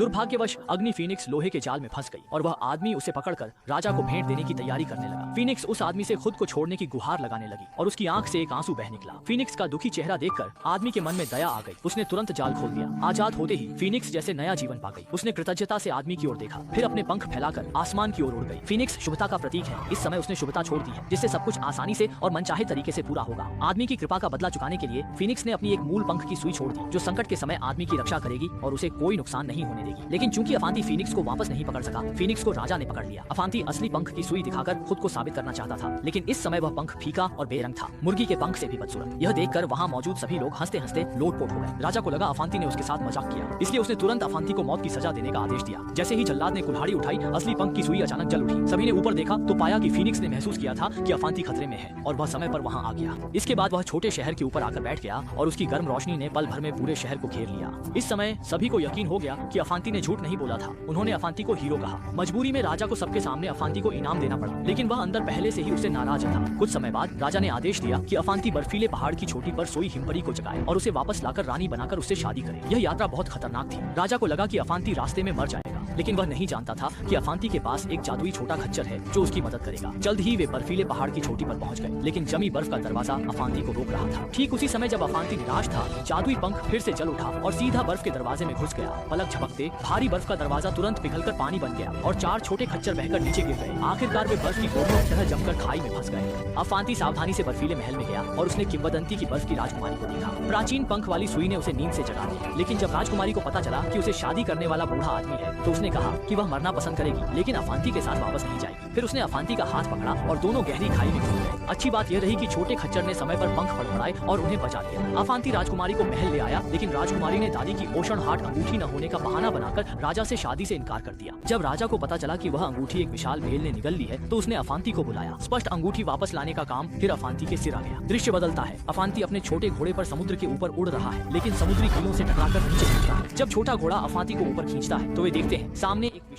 दुर्भाग्यवश अग्नि फीनिक्स लोहे के जाल में फंस गई और वह आदमी उसे पकड़कर राजा को भेंट देने की तैयारी करने लगा। फीनिक्स उस आदमी से खुद को छोड़ने की गुहार लगाने लगी और उसकी आंख से एक आंसू बह निकला। फीनिक्स का दुखी चेहरा देखकर आदमी के मन में दया आ गई। उसने तुरंत जाल खोल दिया। आजाद होते ही फीनिक्स जैसे नया जीवन पा गई। उसने कृतज्ञता से आदमी की ओर देखा, फिर अपने पंख फैलाकर आसमान की ओर उड़ गई। फीनिक्स शुभता का प्रतीक है। इस समय उसने शुभता छोड़ दी है, जिससे सब कुछ आसानी से और मनचाहे तरीके से पूरा होगा। आदमी की कृपा का बदला चुकाने के लिए फीनिक्स ने अपनी एक मूल पंख की सुई छोड़ दी, जो संकट के समय आदमी की रक्षा करेगी और उसे कोई नुकसान नहीं होने देगी। लेकिन चूंकि अफांती फीनिक्स को वापस नहीं पकड़ सका, फीनिक्स को राजा ने पकड़ लिया। अफांती असली पंख की सुई दिखाकर खुद को साबित करना चाहता था, लेकिन इस समय वह पंख फीका और बेरंग था, मुर्गी के पंख से भी बदसूरत। यह देखकर वहाँ मौजूद सभी लोग हंसते हंसते लोटपोट हो गए। राजा को लगा अफांती ने उसके साथ मजाक किया, इसलिए उसने तुरंत अफांती को मौत की सजा देने का आदेश दिया। जैसे ही जल्लाद ने कुल्हाड़ी उठाई, असली पंख की सुई अचानक जल उठी। सभी ने ऊपर देखा तो पाया कि फीनिक्स ने महसूस किया था कि अफांती खतरे में है और वह समय पर वहाँ आ गया। इसके बाद वह छोटे शहर के ऊपर आकर बैठ गया और उसकी गर्म रोशनी ने पल भर में पूरे शहर को घेर लिया। इस समय सभी को यकीन हो गया कि अफांती ने झूठ नहीं बोला था। उन्होंने अफांती को हीरो कहा। मजबूरी में राजा को सबके सामने अफांती को इनाम देना पड़ा, लेकिन वह अंदर पहले से ही उससे नाराज था। कुछ समय बाद राजा ने आदेश दिया कि अफांती बर्फीले पहाड़ की चोटी पर सोई हिमपरी को जगाए और उसे वापस लाकर रानी बनाकर उससे शादी करे। यह यात्रा बहुत खतरनाक थी। राजा को लगा कि अफांती रास्ते में मर जाएगा, लेकिन वह नहीं जानता था कि अफांती के पास एक जादुई छोटा खच्चर है जो उसकी मदद करेगा। जल्द ही वे बर्फीले पहाड़ की चोटी पर पहुंच गए, लेकिन जमी बर्फ का दरवाजा अफांती को रोक रहा था। ठीक उसी समय जब अफांती निराश था, जादुई पंख फिर से जल उठा और सीधा बर्फ के दरवाजे में घुस गया। पलक झपकते भारी बर्फ का दरवाजा तुरंत पिघलकर पानी बन गया और 4 छोटे खच्चर बहकर नीचे गिर गए। आखिरकार वे बर्फ की गोलियों की तरह जमकर खाई में फंस गए। अफांती सावधानी से बर्फीले महल में गया और उसने किंवदंती की बर्फ की राजकुमारी को देखा। प्राचीन पंख वाली सुई ने उसे नींद से जगा दिया, लेकिन जब राजकुमारी को पता चला कि उसे शादी करने वाला बूढ़ा आदमी है, तो उसने कहा कि वह मरना पसंद करेगी, लेकिन अफांती के साथ वापस नहीं जाएगी। फिर उसने अफांती का हाथ पकड़ा और दोनों गहरी खाई में कूद गए। अच्छी बात यह रही कि छोटे खच्चर ने समय पर पंख फड़फड़ाए और उन्हें बचा लिया। अफांती राजकुमारी को महल ले आया, लेकिन राजकुमारी ने दादी की ओशनहाट अंगूठी न होने का बहाना बनाकर राजा से शादी से इनकार कर दिया। जब राजा को पता चला कि वह अंगूठी एक विशाल भेल ने निगल ली है, तो उसने अफांती को बुलाया। स्पष्ट अंगूठी वापस लाने का काम फिर अफांती के सिर आ गया। दृश्य बदलता है। अफांती अपने छोटे घोड़े पर समुद्र के ऊपर उड़ रहा है, लेकिन समुद्री कीलों से टकराकर नीचे गिरता है। जब छोटा घोड़ा अफांती को ऊपर खींचता है, तो वे देखते हैं सामने एक